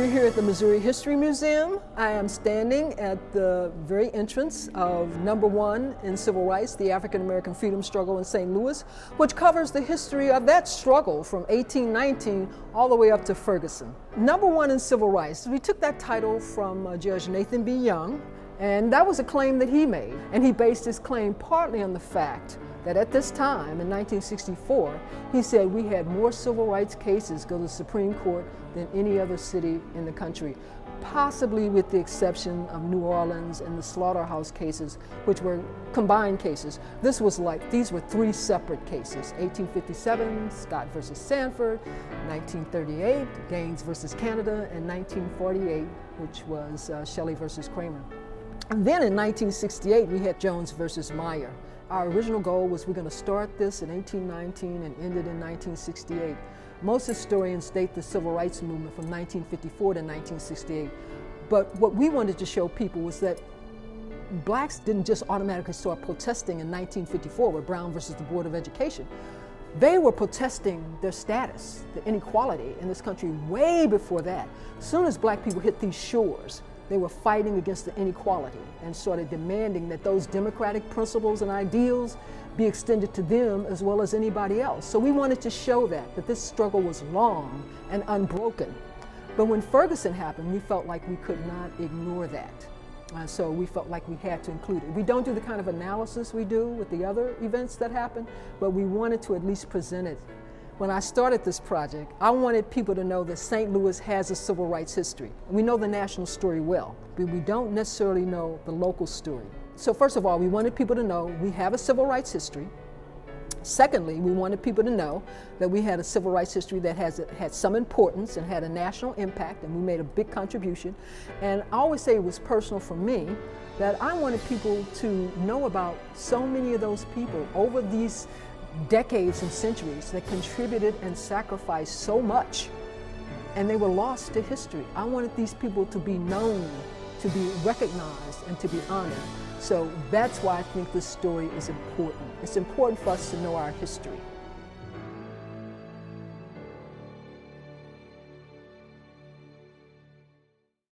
We're here at the Missouri History Museum. I am standing at the very entrance of #1 in civil rights, the African American freedom struggle in St. Louis, which covers the history of that struggle from 1819 all the way up to Ferguson. #1 in civil rights, we took that title from Judge Nathan B. Young, and that was a claim that he made. And he based his claim partly on the fact that at this time, in 1964, he said we had more civil rights cases go to the Supreme Court than any other city in the country, possibly with the exception of New Orleans and the slaughterhouse cases, which were combined cases. These were three separate cases: 1857, Scott versus Sanford; 1938, Gaines versus Canada; and 1948, which was Shelley versus Kramer. And then in 1968, we had Jones versus Meyer. Our original goal was we're going to start this in 1819 and end it in 1968. Most historians date the civil rights movement from 1954 to 1968. But what we wanted to show people was that blacks didn't just automatically start protesting in 1954 with Brown versus the Board of Education. They were protesting their status, the inequality in this country way before that. As soon as black people hit these shores, they were fighting against the inequality and started demanding that those democratic principles and ideals be extended to them as well as anybody else. So we wanted to show that this struggle was long and unbroken. But when Ferguson happened, we felt like we could not ignore that. So we felt like we had to include it. We don't do the kind of analysis we do with the other events that happened, but we wanted to at least present it. When I started this project, I wanted people to know that St. Louis has a civil rights history. We know the national story well, but we don't necessarily know the local story. So first of all, we wanted people to know we have a civil rights history. Secondly, we wanted people to know that we had a civil rights history that had some importance and had a national impact, and we made a big contribution. And I always say it was personal for me that I wanted people to know about so many of those people over these decades and centuries that contributed and sacrificed so much, and they were lost to history. I wanted these people to be known, to be recognized, and to be honored. So that's why I think this story is important. It's important for us to know our history.